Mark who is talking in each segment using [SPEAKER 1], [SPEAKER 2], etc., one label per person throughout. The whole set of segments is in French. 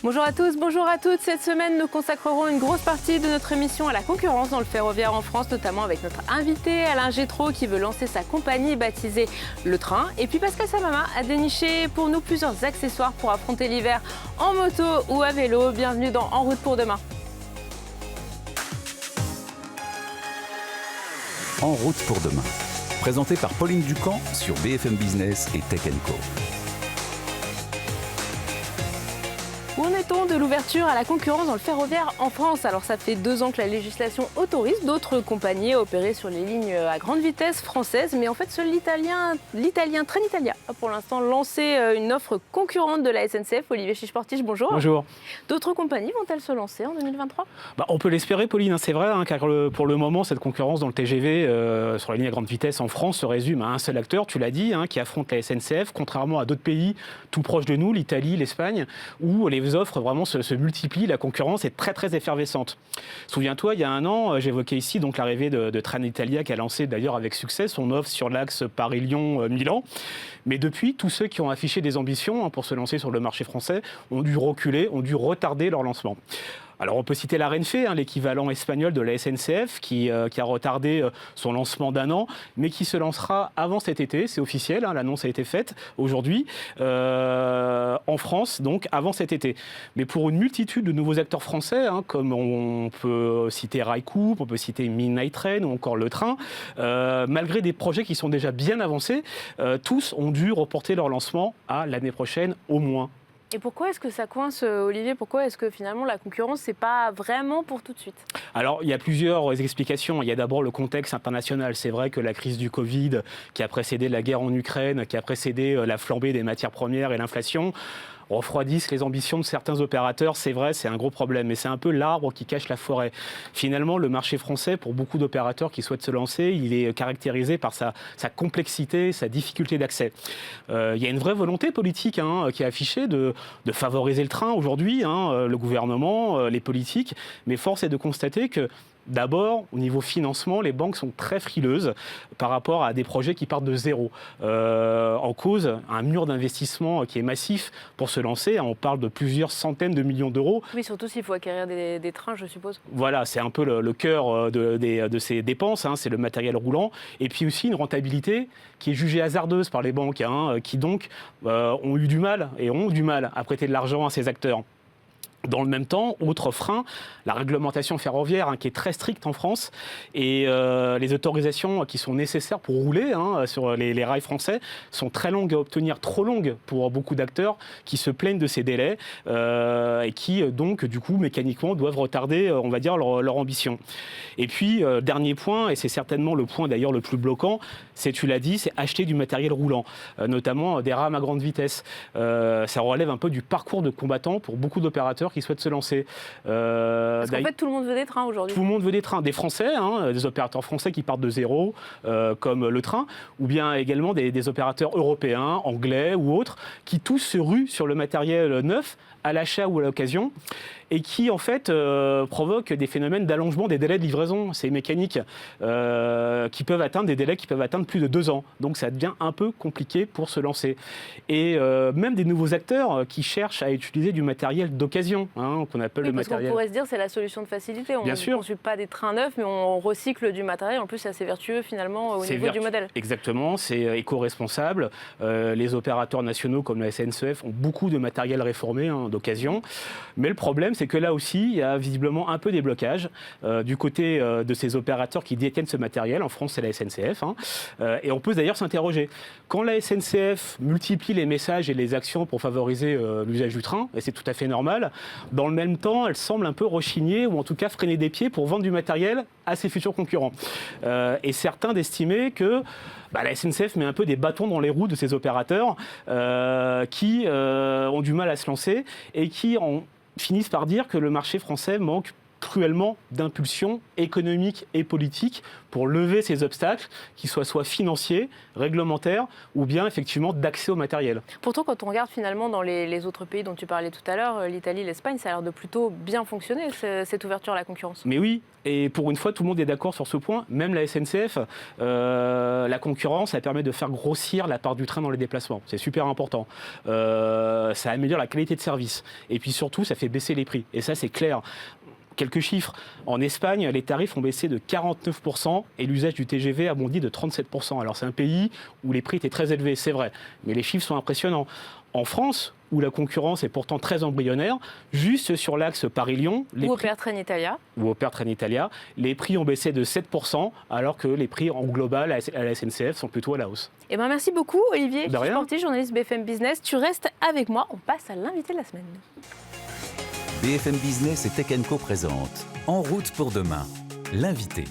[SPEAKER 1] Bonjour à tous, bonjour à toutes. Cette semaine, nous consacrerons une grosse partie de notre émission à la concurrence dans le ferroviaire en France, notamment avec notre invité Alain Gétraud qui veut lancer sa compagnie baptisée Le Train. Et puis Pascal Samama a déniché pour nous plusieurs accessoires pour affronter l'hiver en moto ou à vélo. Bienvenue dans En route pour demain.
[SPEAKER 2] En route pour demain, présenté par Pauline Ducamp sur BFM Business et Tech & Co.
[SPEAKER 1] Où en est-on de l'ouverture à la concurrence dans le ferroviaire en France? Alors ça fait 2 ans que la législation autorise d'autres compagnies à opérer sur les lignes à grande vitesse françaises, mais en fait seul l'italien Trenitalia a pour l'instant lancé une offre concurrente de la SNCF. Olivier Chiche-Portiche, bonjour.
[SPEAKER 3] Bonjour.
[SPEAKER 1] D'autres compagnies vont-elles se lancer en 2023?
[SPEAKER 3] On peut l'espérer, Pauline, c'est vrai, car pour le moment, cette concurrence dans le TGV sur la ligne à grande vitesse en France se résume à un seul acteur, tu l'as dit, qui affronte la SNCF, contrairement à d'autres pays tout proches de nous, l'Italie, l'Espagne, où les offres vraiment se multiplient, la concurrence est très très effervescente. Souviens-toi, il y a 1 an, j'évoquais ici donc l'arrivée de Trenitalia qui a lancé d'ailleurs avec succès son offre sur l'axe Paris-Lyon-Milan. Mais depuis, tous ceux qui ont affiché des ambitions pour se lancer sur le marché français ont dû reculer, ont dû retarder leur lancement. Alors on peut citer la Renfe, l'équivalent espagnol de la SNCF, qui a retardé son lancement d'1 an, mais qui se lancera avant cet été, c'est officiel, l'annonce a été faite aujourd'hui, en France, donc avant cet été. Mais pour une multitude de nouveaux acteurs français, comme on peut citer Railcoop, on peut citer Midnight Train ou encore Le Train, malgré des projets qui sont déjà bien avancés, tous ont dû reporter leur lancement à l'année prochaine au moins.
[SPEAKER 1] Et pourquoi est-ce que ça coince, Olivier? Pourquoi est-ce que finalement la concurrence, c'est pas vraiment pour tout de suite?
[SPEAKER 3] Alors, il y a plusieurs explications. Il y a d'abord le contexte international. C'est vrai que la crise du Covid, qui a précédé la guerre en Ukraine, qui a précédé la flambée des matières premières et l'inflation, refroidissent les ambitions de certains opérateurs. C'est vrai, c'est un gros problème, mais c'est un peu l'arbre qui cache la forêt. Finalement, le marché français, pour beaucoup d'opérateurs qui souhaitent se lancer, il est caractérisé par sa complexité, sa difficulté d'accès. Il y a une vraie volonté politique qui est affichée de favoriser le train aujourd'hui, le gouvernement, les politiques, mais force est de constater que d'abord, au niveau financement, les banques sont très frileuses par rapport à des projets qui partent de zéro. En cause, un mur d'investissement qui est massif pour se lancer. On parle de plusieurs centaines de millions d'euros.
[SPEAKER 1] Oui, surtout s'il faut acquérir des trains, je suppose.
[SPEAKER 3] Voilà, c'est un peu le cœur de ces dépenses, c'est le matériel roulant. Et puis aussi une rentabilité qui est jugée hasardeuse par les banques, qui donc ont eu du mal et ont du mal à prêter de l'argent à ces acteurs. Dans le même temps, autre frein, la réglementation ferroviaire qui est très stricte en France et les autorisations qui sont nécessaires pour rouler sur les rails français sont très longues à obtenir, trop longues pour beaucoup d'acteurs qui se plaignent de ces délais et qui donc du coup mécaniquement doivent retarder, on va dire, leur ambition. Et puis dernier point, et c'est certainement le point d'ailleurs le plus bloquant, c'est, tu l'as dit, c'est acheter du matériel roulant, notamment des rames à grande vitesse. Ça relève un peu du parcours de combattant pour beaucoup d'opérateurs qui souhaitent se lancer.
[SPEAKER 1] Parce qu'en fait, tout le monde veut des trains aujourd'hui.
[SPEAKER 3] Tout le monde veut des trains, des Français, des opérateurs français qui partent de zéro, comme Le Train, ou bien également des opérateurs européens, anglais ou autres, qui tous se ruent sur le matériel neuf, à l'achat ou à l'occasion, et qui en fait provoquent des phénomènes d'allongement des délais de livraison, ces mécaniques, qui peuvent atteindre des délais qui peuvent atteindre plus de 2 ans. Donc ça devient un peu compliqué pour se lancer. Et même des nouveaux acteurs qui cherchent à utiliser du matériel d'occasion, qu'on appelle le matériel.
[SPEAKER 1] On pourrait se dire c'est la solution de facilité. On ne conçoit pas des trains neufs, mais on recycle du matériel. En plus, c'est assez vertueux finalement au niveau du modèle.
[SPEAKER 3] Exactement, c'est éco-responsable. Les opérateurs nationaux comme la SNCF ont beaucoup de matériel réformé d'occasion. Mais le problème, c'est que là aussi, il y a visiblement un peu des blocages du côté de ces opérateurs qui détiennent ce matériel. En France, c'est la SNCF. Et on peut d'ailleurs s'interroger. Quand la SNCF multiplie les messages et les actions pour favoriser l'usage du train, et c'est tout à fait normal, dans le même temps, elle semble un peu rechigner ou en tout cas freiner des pieds pour vendre du matériel à ses futurs concurrents. Et certains d'estimer que la SNCF met un peu des bâtons dans les roues de ces opérateurs qui ont du mal à se lancer et qui finissent par dire que le marché français manque cruellement d'impulsion économique et politique pour lever ces obstacles, qu'ils soient soit financiers, réglementaires, ou bien effectivement d'accès au matériel.
[SPEAKER 1] Pourtant, quand on regarde finalement dans les autres pays dont tu parlais tout à l'heure, l'Italie, l'Espagne, ça a l'air de plutôt bien fonctionner, cette ouverture à la concurrence.
[SPEAKER 3] Mais oui, et pour une fois, tout le monde est d'accord sur ce point, même la SNCF, la concurrence, ça permet de faire grossir la part du train dans les déplacements. C'est super important. Ça améliore la qualité de service. Et puis surtout, ça fait baisser les prix. Et ça, c'est clair. Quelques chiffres. En Espagne, les tarifs ont baissé de 49% et l'usage du TGV a bondi de 37%. Alors c'est un pays où les prix étaient très élevés, c'est vrai, mais les chiffres sont impressionnants. En France, où la concurrence est pourtant très embryonnaire, juste sur l'axe Paris-Lyon...
[SPEAKER 1] Ou Opère Trenitalia.
[SPEAKER 3] Ou Opère Trenitalia, les prix ont baissé de 7%, alors que les prix en global à la SNCF sont plutôt à la hausse.
[SPEAKER 1] Eh ben merci beaucoup Olivier Chiche-Porty, journaliste BFM Business. Tu restes avec moi, on passe à l'invité de la semaine.
[SPEAKER 2] BFM Business et Tech Co présente En route pour demain, l'invité.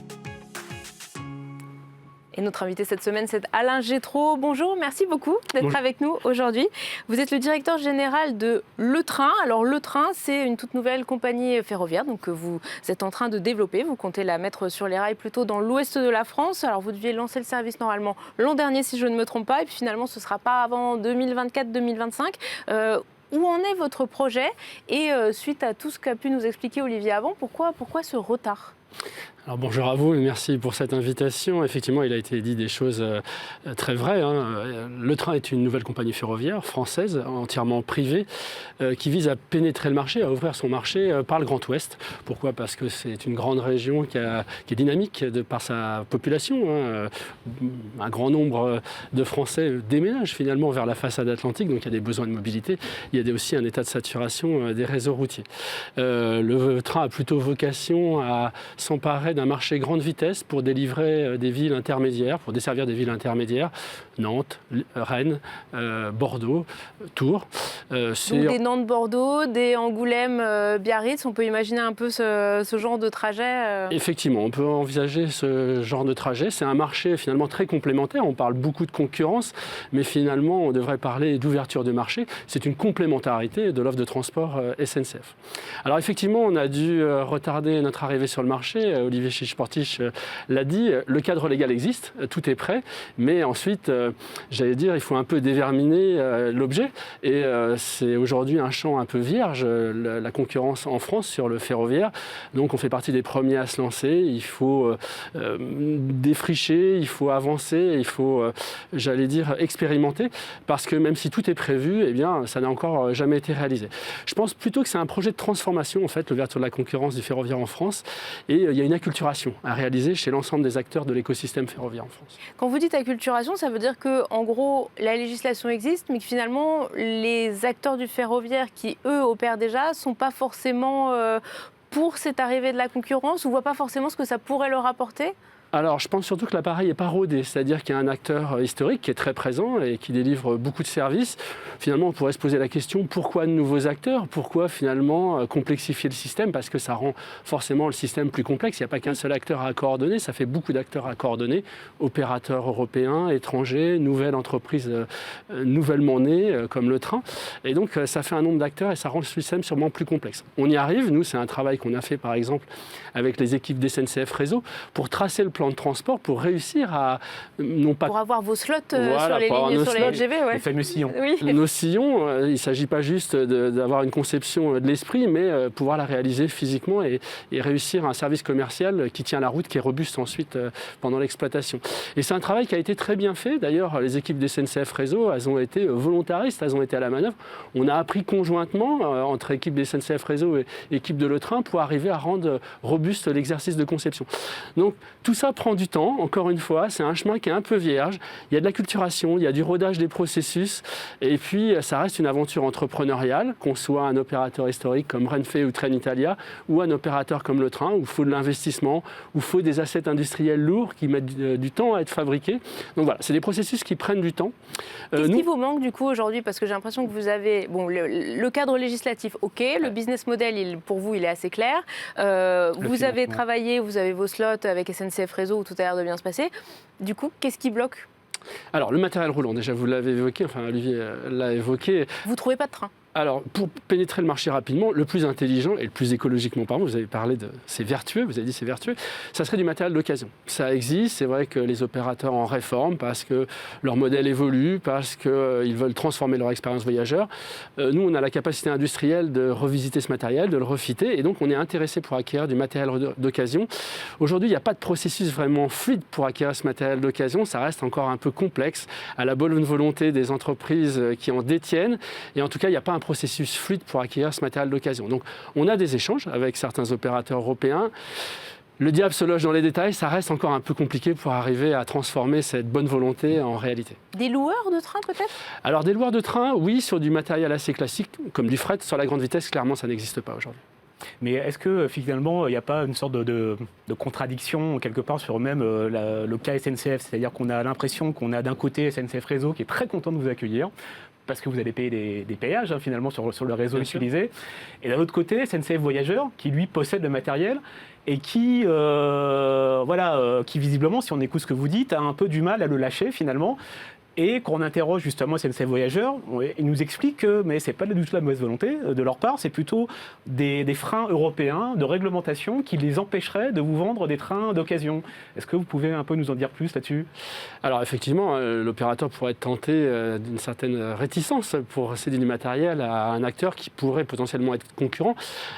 [SPEAKER 1] Et notre invité cette semaine, c'est Alain Gétraud. Bonjour, merci beaucoup d'être avec nous aujourd'hui. Vous êtes le directeur général de Le Train. Alors Le Train, c'est une toute nouvelle compagnie ferroviaire donc, que vous êtes en train de développer. Vous comptez la mettre sur les rails plutôt dans l'ouest de la France. Alors vous deviez lancer le service normalement l'an dernier, si je ne me trompe pas. Et puis finalement, ce ne sera pas avant 2024-2025. Où en est votre projet? Et suite à tout ce qu'a pu nous expliquer Olivier avant, pourquoi ce retard?
[SPEAKER 4] Alors bonjour à vous et merci pour cette invitation. Effectivement, il a été dit des choses très vraies. Le Train est une nouvelle compagnie ferroviaire française, entièrement privée, qui vise à pénétrer le marché, à ouvrir son marché par le Grand Ouest. Pourquoi? Parce que c'est une grande région qui est dynamique par sa population. Un grand nombre de Français déménagent finalement vers la façade atlantique, donc il y a des besoins de mobilité. Il y a aussi un état de saturation des réseaux routiers. Le Train a plutôt vocation à s'emparer d'un marché grande vitesse pour délivrer des villes intermédiaires, pour desservir des villes intermédiaires, Nantes, Rennes, Bordeaux, Tours.
[SPEAKER 1] Donc des Nantes-Bordeaux, des Angoulême-Biarritz, on peut imaginer un peu ce genre de trajet
[SPEAKER 4] Effectivement, on peut envisager ce genre de trajet. C'est un marché finalement très complémentaire, on parle beaucoup de concurrence, mais finalement on devrait parler d'ouverture de marché. C'est une complémentarité de l'offre de transport SNCF. Alors effectivement, on a dû retarder notre arrivée sur le marché. Olivier Chiche-Porty l'a dit, le cadre légal existe, tout est prêt, mais ensuite, j'allais dire, il faut un peu déverminer l'objet. Et c'est aujourd'hui un champ un peu vierge, la concurrence en France sur le ferroviaire. Donc on fait partie des premiers à se lancer. Il faut défricher, il faut avancer, il faut, j'allais dire, expérimenter, parce que même si tout est prévu, eh bien, ça n'a encore jamais été réalisé. Je pense plutôt que c'est un projet de transformation, en fait, l'ouverture de la concurrence du ferroviaire en France. Et il y a une acculturation à réaliser chez l'ensemble des acteurs de l'écosystème ferroviaire en France.
[SPEAKER 1] Quand vous dites acculturation, ça veut dire qu'en gros, la législation existe, mais que finalement, les acteurs du ferroviaire qui, eux, opèrent déjà, ne sont pas forcément pour cette arrivée de la concurrence ou ne voient pas forcément ce que ça pourrait leur apporter?
[SPEAKER 4] Alors, je pense surtout que l'appareil n'est pas rodé, c'est-à-dire qu'il y a un acteur historique qui est très présent et qui délivre beaucoup de services. Finalement, on pourrait se poser la question, pourquoi de nouveaux acteurs? Pourquoi finalement complexifier le système? Parce que ça rend forcément le système plus complexe. Il n'y a pas qu'un seul acteur à coordonner, ça fait beaucoup d'acteurs à coordonner, opérateurs européens, étrangers, nouvelles entreprises nouvellement nées, comme le train. Et donc, ça fait un nombre d'acteurs et ça rend le système sûrement plus complexe. On y arrive, nous, c'est un travail qu'on a fait par exemple avec les équipes d'SNCF Réseau pour tracer le plan de transport pour réussir à non pas
[SPEAKER 1] pour avoir vos slots sur les lignes, sur les LGV,
[SPEAKER 3] les fameux sillons.
[SPEAKER 1] Oui.
[SPEAKER 4] Nos sillons, il ne s'agit pas juste d'avoir une conception de l'esprit, mais pouvoir la réaliser physiquement et réussir un service commercial qui tient la route, qui est robuste ensuite pendant l'exploitation. Et c'est un travail qui a été très bien fait. D'ailleurs, les équipes des SNCF Réseau, elles ont été volontaristes, elles ont été à la manœuvre. On a appris conjointement entre équipes des SNCF Réseau et équipes de Le Train pour arriver à rendre robuste l'exercice de conception. Donc tout ça prend du temps, encore une fois, c'est un chemin qui est un peu vierge. Il y a de l'acculturation, il y a du rodage des processus, et puis ça reste une aventure entrepreneuriale, qu'on soit un opérateur historique comme Renfe ou Trenitalia, ou un opérateur comme Le Train, où il faut de l'investissement, où il faut des assets industriels lourds qui mettent du temps à être fabriqués. Donc voilà, c'est des processus qui prennent du temps.
[SPEAKER 1] Qu'est-ce qui vous manque du coup aujourd'hui? Parce que j'ai l'impression que vous avez le cadre législatif, ok, le business model, pour vous, il est assez clair. Vous avez travaillé, vous avez vos slots avec SNCF Réseau où tout a l'air de bien se passer. Du coup, qu'est-ce qui bloque?
[SPEAKER 4] Alors, le matériel roulant, déjà, vous l'avez évoqué, enfin, Olivier l'a évoqué.
[SPEAKER 1] Vous ne trouvez pas de train?
[SPEAKER 4] Alors, pour pénétrer le marché rapidement, le plus intelligent et le plus écologiquement parlant, vous avez parlé de c'est vertueux, vous avez dit c'est vertueux, ça serait du matériel d'occasion. Ça existe, c'est vrai que les opérateurs en réforment parce que leur modèle évolue, parce qu'ils veulent transformer leur expérience voyageur. Nous, on a la capacité industrielle de revisiter ce matériel, de le refiter, et donc on est intéressé pour acquérir du matériel d'occasion. Aujourd'hui, il n'y a pas de processus vraiment fluide pour acquérir ce matériel d'occasion, ça reste encore un peu complexe à la bonne volonté des entreprises qui en détiennent, et en tout cas, il n'y a pas un processus fluide pour acquérir ce matériel d'occasion. Donc, on a des échanges avec certains opérateurs européens. Le diable se loge dans les détails, ça reste encore un peu compliqué pour arriver à transformer cette bonne volonté en réalité.
[SPEAKER 1] Des loueurs de train peut-être ?
[SPEAKER 4] Alors, des loueurs de train, oui, sur du matériel assez classique, comme du fret, sur la grande vitesse, clairement, ça n'existe pas aujourd'hui.
[SPEAKER 3] Mais est-ce que finalement, il n'y a pas une sorte de contradiction quelque part sur même le cas SNCF ? C'est-à-dire qu'on a l'impression qu'on a d'un côté SNCF Réseau qui est très content de vous accueillir, parce que vous allez payer des péages finalement sur le réseau
[SPEAKER 4] Bien
[SPEAKER 3] utilisé. Sûr. Et d'un autre côté, SNCF Voyageurs, qui lui possède le matériel et qui visiblement, si on écoute ce que vous dites, a un peu du mal à le lâcher finalement. Et quand on interroge justement SNCF Voyageurs, ils nous expliquent que ce n'est pas du tout la mauvaise volonté de leur part, c'est plutôt des freins européens de réglementation qui les empêcheraient de vous vendre des trains d'occasion. Est-ce que vous pouvez un peu nous en dire plus là-dessus ?
[SPEAKER 4] Alors effectivement, l'opérateur pourrait être tenté d'une certaine réticence pour céder du matériel à un acteur qui pourrait potentiellement être concurrent.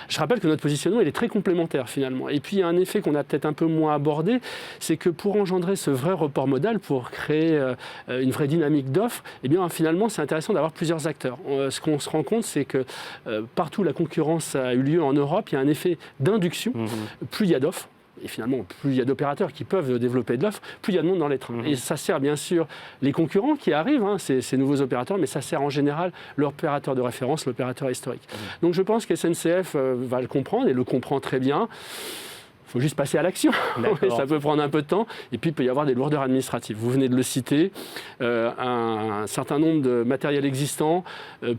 [SPEAKER 4] Je rappelle que notre positionnement il est très complémentaire finalement. Et puis il y a un effet qu'on a peut-être un peu moins abordé, c'est que pour engendrer ce vrai report modal, pour créer une vraie dynamique d'offres, eh bien finalement c'est intéressant d'avoir plusieurs acteurs. Ce qu'on se rend compte, c'est que partout où la concurrence a eu lieu en Europe, il y a un effet d'induction. Plus il y a d'offres, et finalement, plus il y a d'opérateurs qui peuvent développer de l'offre, plus il y a de monde dans les trains. Et ça sert bien sûr les concurrents qui arrivent, ces nouveaux opérateurs, mais ça sert en général l'opérateur de référence, l'opérateur historique. Donc je pense que SNCF va le comprendre et le comprend très bien. Il faut juste passer à l'action. Ça peut prendre un peu de temps. Et puis, il peut y avoir des lourdeurs administratives. Vous venez de le citer. Un certain nombre de matériel existant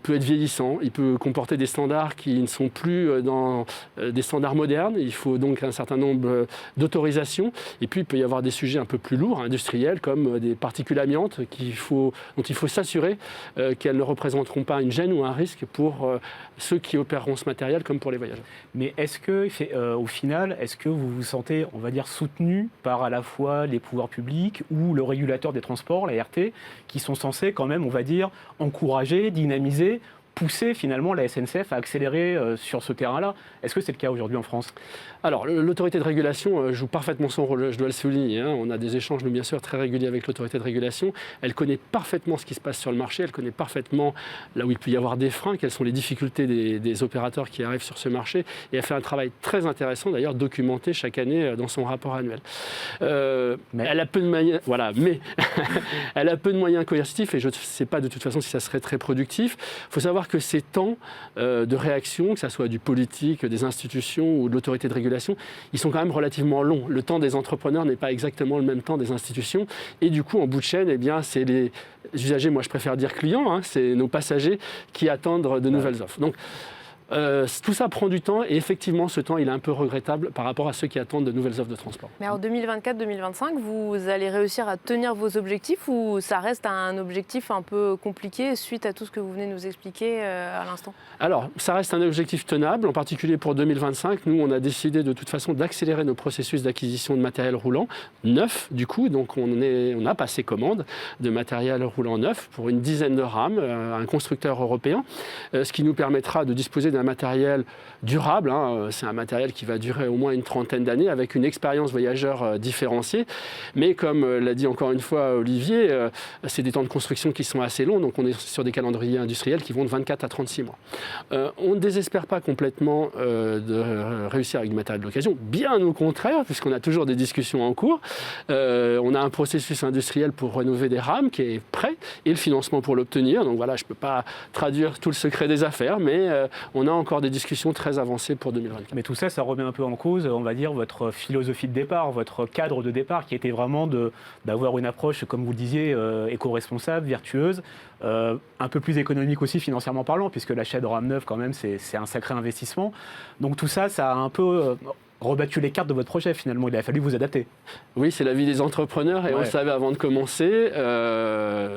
[SPEAKER 4] peut être vieillissant. Il peut comporter des standards qui ne sont plus dans des standards modernes. Il faut donc un certain nombre d'autorisations. Et puis, il peut y avoir des sujets un peu plus lourds, industriels, comme des particules amiantes dont il faut s'assurer qu'elles ne représenteront pas une gêne ou un risque pour ceux qui opéreront ce matériel, comme pour les voyageurs.
[SPEAKER 3] Mais est-ce que, au final, vous vous sentez, on va dire, soutenu par à la fois les pouvoirs publics ou le régulateur des transports, la RT, qui sont censés quand même, on va dire, encourager, dynamiser, pousser finalement la SNCF à accélérer sur ce terrain-là. Est-ce que c'est le cas aujourd'hui en France ?
[SPEAKER 4] Alors, l'autorité de régulation joue parfaitement son rôle, je dois le souligner. On a des échanges, nous, bien sûr, très réguliers avec l'autorité de régulation. Elle connaît parfaitement ce qui se passe sur le marché, elle connaît parfaitement là où il peut y avoir des freins, quelles sont les difficultés des opérateurs qui arrivent sur ce marché. Et elle fait un travail très intéressant, d'ailleurs, documenté chaque année dans son rapport annuel. Elle a peu de moyens, mais elle a peu de moyens coercitifs et je ne sais pas de toute façon si ça serait très productif. Il faut savoir que ces temps de réaction, que ce soit du politique, des institutions ou de l'autorité de régulation, ils sont quand même relativement longs. Le temps des entrepreneurs n'est pas exactement le même temps des institutions. Et du coup, en bout de chaîne, c'est les usagers, moi je préfère dire clients, c'est nos passagers qui attendent de nouvelles offres. Donc, tout ça prend du temps et effectivement, ce temps, il est un peu regrettable par rapport à ceux qui attendent de nouvelles offres de transport.
[SPEAKER 1] Mais en 2024-2025, vous allez réussir à tenir vos objectifs ou ça reste un objectif un peu compliqué suite à tout ce que vous venez de nous expliquer à l'instant ?
[SPEAKER 4] Alors, ça reste un objectif tenable, en particulier pour 2025. Nous, on a décidé de toute façon d'accélérer nos processus d'acquisition de matériel roulant neuf, du coup. Donc, on a passé commande de matériel roulant neuf pour une dizaine de rames, un constructeur européen, ce qui nous permettra de disposer d'un matériel durable. C'est un matériel qui va durer au moins une trentaine d'années avec une expérience voyageur différenciée. Mais comme l'a dit encore une fois Olivier, c'est des temps de construction qui sont assez longs. Donc, on est sur des calendriers industriels qui vont de 24 à 36 mois. On ne désespère pas complètement de réussir avec du matériel d'occasion, bien au contraire, puisqu'on a toujours des discussions en cours. On a un processus industriel pour rénover des rames qui est prêt et le financement pour l'obtenir. Donc voilà, je ne peux pas traduire tout le secret des affaires, mais on a encore des discussions très avancées pour 2024.
[SPEAKER 3] Mais tout ça, ça remet un peu en cause, on va dire, votre philosophie de départ, votre cadre de départ qui était vraiment d'avoir une approche, comme vous le disiez, éco-responsable, vertueuse, un peu plus économique aussi financièrement parlant, puisque l'achat de rames neuves, quand même, c'est un sacré investissement. Donc tout ça, ça a un peu rebattu les cartes de votre projet finalement. Il a fallu vous adapter.
[SPEAKER 4] Oui, c'est la vie des entrepreneurs et on le savait avant de commencer.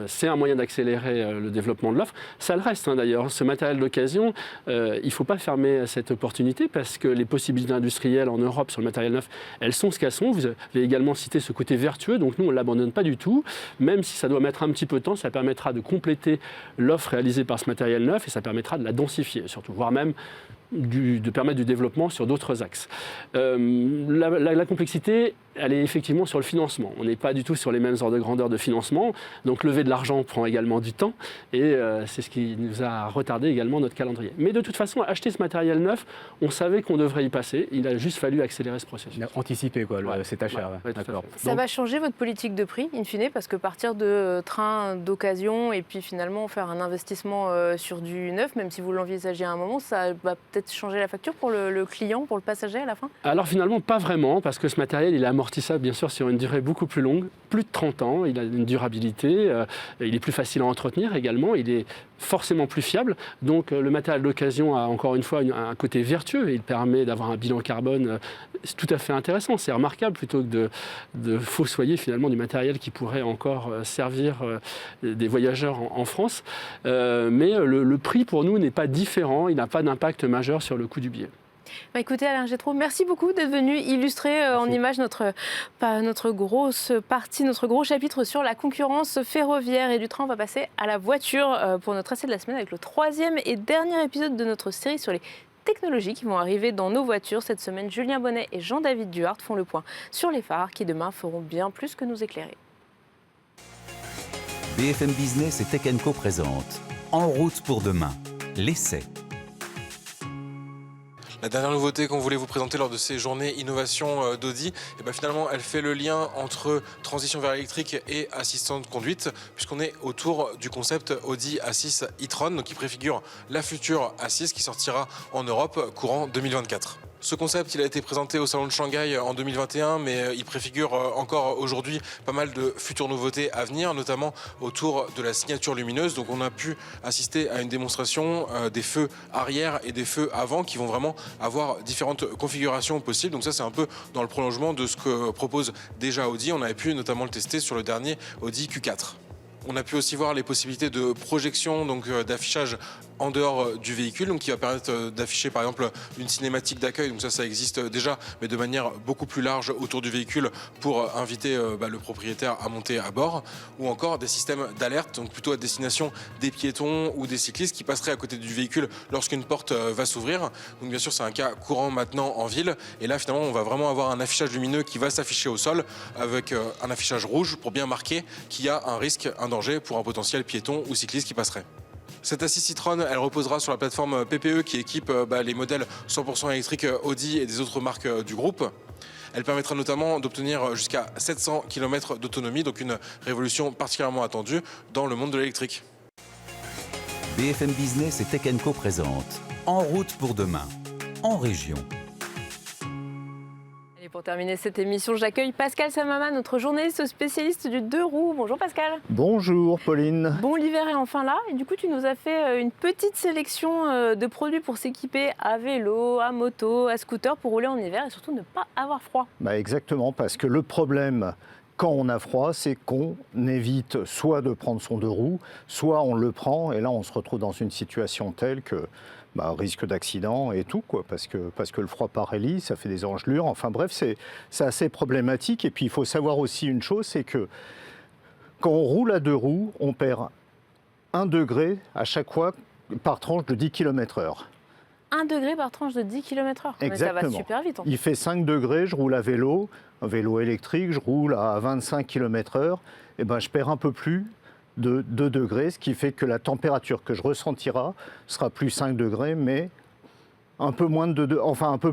[SPEAKER 4] C'est un moyen d'accélérer le développement de l'offre. Ça le reste d'ailleurs. Ce matériel d'occasion, il ne faut pas fermer cette opportunité parce que les possibilités industrielles en Europe sur le matériel neuf, elles sont ce qu'elles sont. Vous avez également cité ce côté vertueux, donc nous on ne l'abandonne pas du tout. Même si ça doit mettre un petit peu de temps, ça permettra de compléter l'offre réalisée par ce matériel neuf et ça permettra de la densifier surtout, voire même de permettre du développement sur d'autres axes. La complexité, elle est effectivement sur le financement. On n'est pas du tout sur les mêmes ordres de grandeur de financement. Donc lever de l'argent prend également du temps et c'est ce qui nous a retardé également notre calendrier. Mais de toute façon, acheter ce matériel neuf, on savait qu'on devrait y passer. Il a juste fallu accélérer ce processus.
[SPEAKER 3] Anticiper cet achat.
[SPEAKER 4] D'accord.
[SPEAKER 1] Ça va changer votre politique de prix, in fine, parce que partir de trains d'occasion et puis finalement faire un investissement sur du neuf, même si vous l'envisagez à un moment, ça va peut-être changer la facture pour le client, pour le passager à la fin?
[SPEAKER 4] Alors finalement, pas vraiment, parce que ce matériel, il est amortissable bien sûr sur une durée beaucoup plus longue, plus de 30 ans, il a une durabilité, il est plus facile à entretenir également, il est forcément plus fiable. Donc le matériel d'occasion a encore une fois un côté vertueux, il permet d'avoir un bilan carbone tout à fait intéressant, c'est remarquable plutôt que de fossoyer finalement du matériel qui pourrait encore servir des voyageurs en France. Mais le prix pour nous n'est pas différent, il n'a pas d'impact majeur sur le coût du billet.
[SPEAKER 1] Écoutez Alain Gétraud, merci beaucoup d'être venu illustrer en images notre grosse partie, notre gros chapitre sur la concurrence ferroviaire et du train. On va passer à la voiture pour notre essai de la semaine avec le 3e et dernier épisode de notre série sur les technologies qui vont arriver dans nos voitures. Cette semaine, Julien Bonnet et Jean-David Duhart font le point sur les phares qui demain feront bien plus que nous éclairer.
[SPEAKER 2] BFM Business et Tech & Co présente En route pour demain, l'essai.
[SPEAKER 5] La dernière nouveauté qu'on voulait vous présenter lors de ces journées innovation d'Audi, finalement, elle fait le lien entre transition vers l'électrique et assistant de conduite, puisqu'on est autour du concept Audi A6 e-tron, donc qui préfigure la future A6 qui sortira en Europe courant 2024. Ce concept, il a été présenté au salon de Shanghai en 2021, mais il préfigure encore aujourd'hui pas mal de futures nouveautés à venir, notamment autour de la signature lumineuse. Donc on a pu assister à une démonstration des feux arrière et des feux avant qui vont vraiment avoir différentes configurations possibles. Donc ça, c'est un peu dans le prolongement de ce que propose déjà Audi. On avait pu notamment le tester sur le dernier Audi Q4. On a pu aussi voir les possibilités de projection, donc d'affichage en dehors du véhicule, donc qui va permettre d'afficher par exemple une cinématique d'accueil. Donc ça existe déjà, mais de manière beaucoup plus large autour du véhicule pour inviter le propriétaire à monter à bord, ou encore des systèmes d'alerte, donc plutôt à destination des piétons ou des cyclistes qui passeraient à côté du véhicule lorsqu'une porte va s'ouvrir. Donc bien sûr, c'est un cas courant maintenant en ville, et là finalement on va vraiment avoir un affichage lumineux qui va s'afficher au sol avec un affichage rouge pour bien marquer qu'il y a un risque, un danger pour un potentiel piéton ou cycliste qui passerait. Cette A6 e-tron, elle reposera sur la plateforme PPE qui équipe les modèles 100% électriques Audi et des autres marques du groupe. Elle permettra notamment d'obtenir jusqu'à 700 km d'autonomie, donc une révolution particulièrement attendue dans le monde de l'électrique.
[SPEAKER 2] BFM Business et Tech & Co présente En route pour demain, en région.
[SPEAKER 1] Et pour terminer cette émission, j'accueille Pascal Samama, notre journaliste spécialiste du deux roues. Bonjour Pascal.
[SPEAKER 6] Bonjour Pauline.
[SPEAKER 1] Bon, l'hiver est enfin là et du coup tu nous as fait une petite sélection de produits pour s'équiper à vélo, à moto, à scooter pour rouler en hiver et surtout ne pas avoir froid.
[SPEAKER 6] Exactement, parce que le problème quand on a froid, c'est qu'on évite soit de prendre son deux roues, soit on le prend et là on se retrouve dans une situation telle que risque d'accident et tout, parce que le froid paralyse, ça fait des engelures. Enfin bref, c'est assez problématique. Et puis il faut savoir aussi une chose, c'est que quand on roule à deux roues, on perd 1 degré à chaque fois par tranche de 10 km/h.
[SPEAKER 1] 1 degré par tranche de 10 km/h.
[SPEAKER 6] Exactement.
[SPEAKER 1] Ça va super vite.
[SPEAKER 6] Il fait 5 degrés, je roule à vélo, un vélo électrique, je roule à 25 km/h, et je perds un peu plus de 2 degrés, ce qui fait que la température que je ressentirai sera plus 5 degrés, mais un peu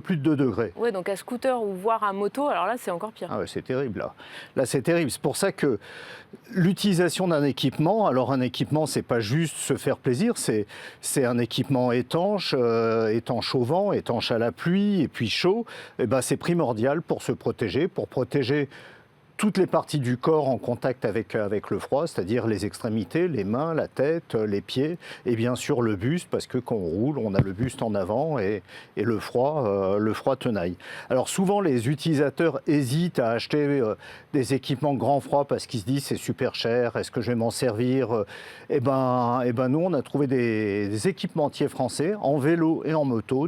[SPEAKER 6] plus de 2 degrés.
[SPEAKER 1] Oui, donc à scooter ou voire à moto, alors là c'est encore pire.
[SPEAKER 6] Ah ouais, c'est terrible là. Là c'est terrible. C'est pour ça que l'utilisation d'un équipement, alors un équipement c'est pas juste se faire plaisir, c'est un équipement étanche, étanche au vent, étanche à la pluie et puis chaud. C'est primordial pour se protéger, pour protéger toutes les parties du corps en contact avec le froid, c'est-à-dire les extrémités, les mains, la tête, les pieds, et bien sûr le buste, parce que quand on roule, on a le buste en avant et le froid tenaille. Alors souvent, les utilisateurs hésitent à acheter des équipements grand froid parce qu'ils se disent c'est super cher, est-ce que je vais m'en servir? Eh ben, nous, on a trouvé des équipementiers français en vélo et en moto,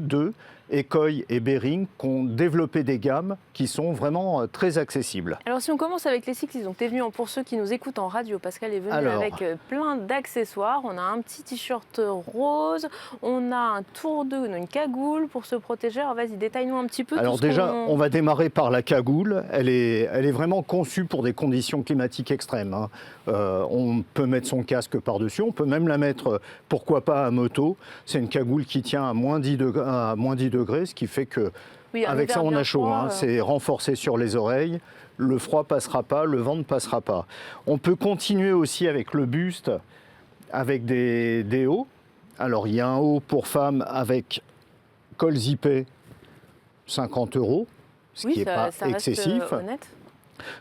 [SPEAKER 6] Ecoy et Bering, qui ont développé des gammes qui sont vraiment très accessibles.
[SPEAKER 1] Alors si on commence avec les cyclistes, donc tu es venu, pour ceux qui nous écoutent en radio, Pascal est venu avec plein d'accessoires. On a un petit t-shirt rose, on a un tour de une cagoule pour se protéger. Alors vas-y, détaille-nous un petit peu.
[SPEAKER 6] Alors déjà, on va démarrer par la cagoule. Elle est vraiment conçue pour des conditions climatiques extrêmes, hein. On peut mettre son casque par-dessus, on peut même la mettre, pourquoi pas, à moto. C'est une cagoule qui tient à moins 10 degrés, ce qui fait que avec ça on a chaud, hein. C'est renforcé sur les oreilles, le froid passera pas, le vent ne passera pas. On peut continuer aussi avec le buste, avec des hauts. Alors il y a un haut pour femmes avec col zippé, 50 €, ce qui n'est pas excessif.
[SPEAKER 1] Reste honnête.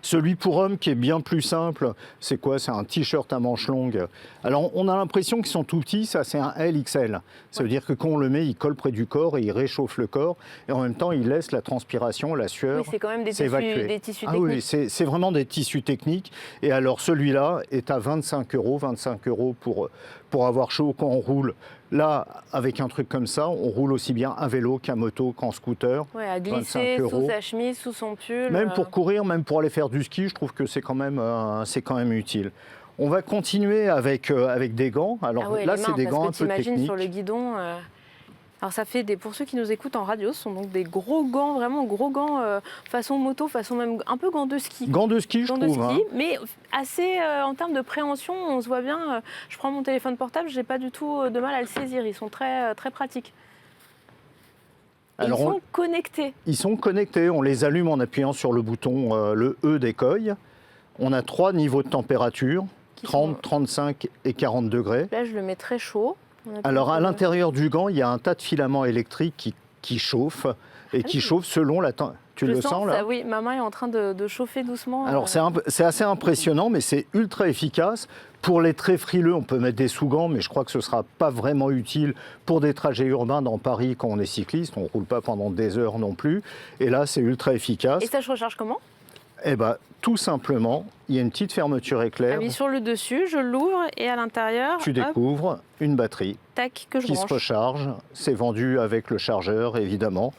[SPEAKER 6] Celui pour hommes qui est bien plus simple, c'est quoi? C'est un t-shirt à manches longues. Alors on a l'impression qu'ils sont tout petits, ça c'est un LXL. Ça veut dire que quand on le met, il colle près du corps et il réchauffe le corps. Et en même temps, il laisse la transpiration, la sueur
[SPEAKER 1] c'est quand même des tissus
[SPEAKER 6] Ah
[SPEAKER 1] techniques.
[SPEAKER 6] oui, c'est vraiment des tissus techniques. Et alors celui-là est à 25 €, 25 € pour avoir chaud quand on roule. Là, avec un truc comme ça, on roule aussi bien à vélo qu'à moto, qu'en scooter.
[SPEAKER 1] Ouais, à glisser sous sa chemise, sous son pull.
[SPEAKER 6] Même pour courir, même pour aller faire du ski, je trouve que c'est quand même utile. On va continuer avec des gants. Alors là, c'est des gants un peu techniques.
[SPEAKER 1] Sur le guidon. Alors ça fait pour ceux qui nous écoutent en radio, ce sont donc des gros gants, vraiment gros gants façon moto, façon même un peu gants de ski.
[SPEAKER 6] Gants de ski, je trouve. Hein.
[SPEAKER 1] Mais assez en termes de préhension, on se voit bien. Je prends mon téléphone portable, j'ai pas du tout de mal à le saisir. Ils sont très très pratiques.
[SPEAKER 6] Alors,
[SPEAKER 1] ils sont connectés.
[SPEAKER 6] Ils sont connectés. On les allume en appuyant sur le bouton le E d'Ecoy. On a 3 niveaux de température, 30, 35 et 40 degrés.
[SPEAKER 1] Là, je le mets très chaud.
[SPEAKER 6] Alors à l'intérieur du gant, il y a un tas de filaments électriques qui chauffent et qui chauffent selon la température. Tu le sens là?
[SPEAKER 1] Oui, ma main est en train de chauffer doucement.
[SPEAKER 6] Alors c'est assez impressionnant, mais c'est ultra efficace. Pour les très frileux, on peut mettre des sous-gants, mais je crois que ce ne sera pas vraiment utile pour des trajets urbains dans Paris quand on est cycliste. On ne roule pas pendant des heures non plus. Et là, c'est ultra efficace.
[SPEAKER 1] Et ça se recharge comment?
[SPEAKER 6] Eh bien, tout simplement, il y a une petite fermeture éclair.
[SPEAKER 1] Mis sur le dessus, je l'ouvre et à l'intérieur,
[SPEAKER 6] tu découvres une batterie
[SPEAKER 1] que je
[SPEAKER 6] qui
[SPEAKER 1] branche.
[SPEAKER 6] Se recharge. C'est vendu avec le chargeur, évidemment.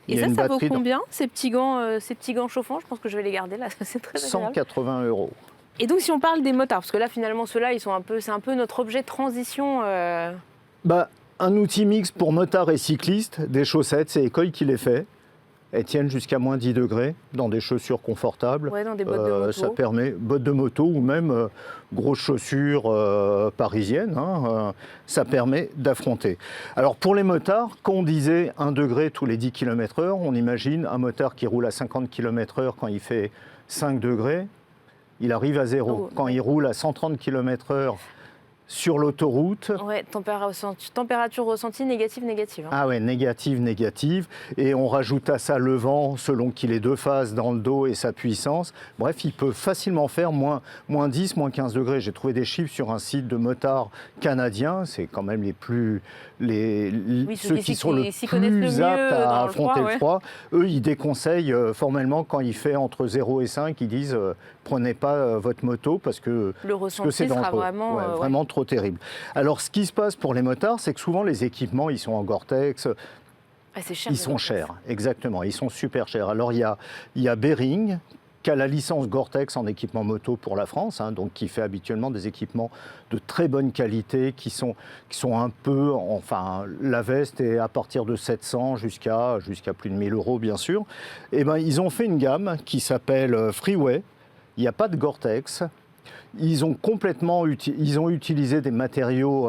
[SPEAKER 1] Et ça vaut combien, ces petits gants chauffants? Je pense que je vais les garder là, c'est très agréable.
[SPEAKER 6] 180 €.
[SPEAKER 1] Et donc, si on parle des motards, parce que là, finalement, ceux-là, c'est un peu notre objet de transition.
[SPEAKER 6] Un outil mixte pour motards et cyclistes, des chaussettes, c'est Ecoy qui les fait. Elles tiennent jusqu'à moins 10 degrés dans des chaussures confortables.
[SPEAKER 1] Ouais, dans des bottes de moto.
[SPEAKER 6] Ça permet, bottes de moto ou même grosses chaussures parisiennes, hein, ça permet d'affronter. Alors pour les motards, quand on disait 1 degré tous les 10 km/h, on imagine un motard qui roule à 50 km/h quand il fait 5 degrés, il arrive à 0. Quand il roule à 130 km/h, sur l'autoroute.
[SPEAKER 1] Ouais, température ressentie négative. Hein.
[SPEAKER 6] Ah ouais, négative. Et on rajoute à ça le vent selon qu'il ait 2 phases dans le dos et sa puissance. Bref, il peut facilement faire moins 10, moins 15 degrés. J'ai trouvé des chiffres sur un site de motards canadiens. C'est quand même ceux qui sont le plus aptes à affronter le froid. Eux, ils déconseillent formellement quand il fait entre 0 et 5. Ils disent prenez pas votre moto parce que c'est dangereux. Vraiment trop terrible. Alors, ce qui se passe pour les motards, c'est que souvent les équipements, ils sont en Gore-Tex. Ils sont chers, exactement. Ils sont super chers. Alors, il y a Bering qui a la licence Gore-Tex en équipement moto pour la France, hein, donc qui fait habituellement des équipements de très bonne qualité, qui sont un peu, enfin, la veste est à partir de 700 jusqu'à plus de 1000 € bien sûr. Et ben, ils ont fait une gamme qui s'appelle Freeway. Il n'y a pas de Gore-Tex. Ils ont utilisé des matériaux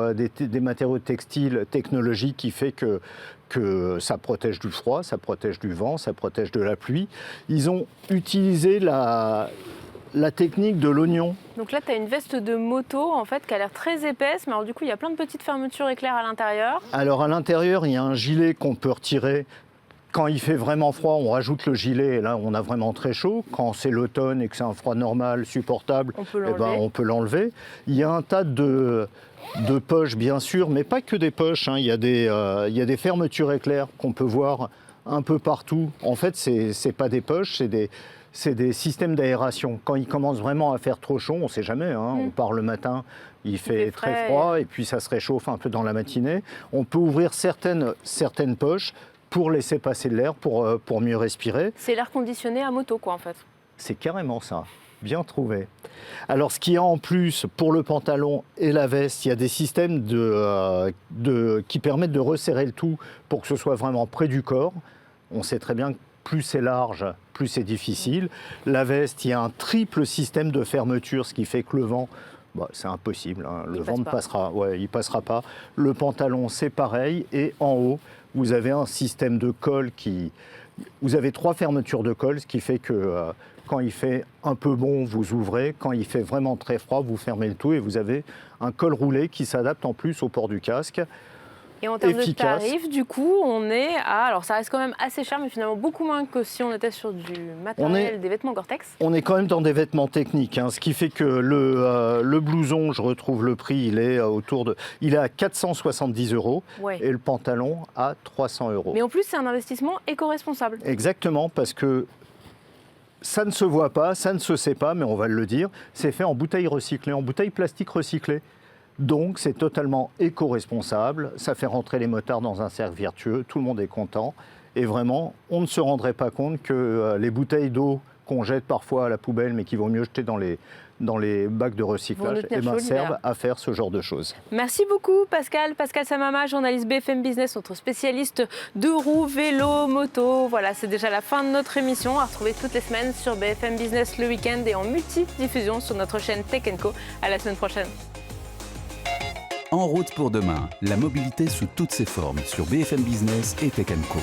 [SPEAKER 6] textiles technologiques qui fait que ça protège du froid, ça protège du vent, ça protège de la pluie. Ils ont utilisé la technique de l'oignon.
[SPEAKER 1] Donc là, tu as une veste de moto en fait qui a l'air très épaisse, mais alors du coup, il y a plein de petites fermetures éclairs à l'intérieur.
[SPEAKER 6] Alors à l'intérieur, il y a un gilet qu'on peut retirer Quand il fait vraiment froid, on rajoute le gilet et là, on a vraiment très chaud. Quand c'est l'automne et que c'est un froid normal, supportable, on peut l'enlever. Il y a un tas de poches, bien sûr, mais pas que des poches. Il y a des fermetures éclairs qu'on peut voir un peu partout. En fait, c'est pas des poches, c'est des systèmes d'aération. Quand il commence vraiment à faire trop chaud, on ne sait jamais. On part le matin, il fait très froid et puis ça se réchauffe un peu dans la matinée. On peut ouvrir certaines poches pour laisser passer de l'air, pour mieux respirer.
[SPEAKER 1] C'est l'air conditionné à moto, quoi, en fait.
[SPEAKER 6] C'est carrément ça. Bien trouvé. Alors, ce qu'il y a en plus pour le pantalon et la veste, il y a des systèmes qui permettent de resserrer le tout pour que ce soit vraiment près du corps. On sait très bien que plus c'est large, plus c'est difficile. La veste, il y a un triple système de fermeture, ce qui fait que le vent, c'est impossible. Le vent ne passera, il passera pas. Le pantalon, c'est pareil. Et en haut, vous avez un système de colle vous avez 3 fermetures de colle, ce qui fait que quand il fait un peu bon, vous ouvrez. Quand il fait vraiment très froid, vous fermez le tout et vous avez un col roulé qui s'adapte en plus au port du casque.
[SPEAKER 1] Et en termes de tarifs, du coup, on est à... Alors, ça reste quand même assez cher, mais finalement beaucoup moins que si on était sur du matériel, des vêtements Gore-Tex.
[SPEAKER 6] On est quand même dans des vêtements techniques, ce qui fait que le blouson, je retrouve le prix, il est à 470 € et le pantalon à 300 €.
[SPEAKER 1] Mais en plus, c'est un investissement éco-responsable.
[SPEAKER 6] Exactement, parce que ça ne se voit pas, ça ne se sait pas, mais on va le dire, c'est fait en bouteilles recyclées, en bouteilles plastiques recyclées. Donc c'est totalement éco-responsable, ça fait rentrer les motards dans un cercle vertueux, tout le monde est content. Et vraiment, on ne se rendrait pas compte que les bouteilles d'eau qu'on jette parfois à la poubelle, mais qu'il vaut mieux jeter dans les bacs de recyclage, servent à faire ce genre de choses.
[SPEAKER 1] Merci beaucoup Pascal. Pascal Samama, journaliste BFM Business, notre spécialiste de roues, vélo, moto. Voilà, c'est déjà la fin de notre émission. À retrouver toutes les semaines sur BFM Business le week-end et en multi-diffusion sur notre chaîne Tech Co. À la semaine prochaine.
[SPEAKER 2] En route pour demain, la mobilité sous toutes ses formes sur BFM Business et Tech Co.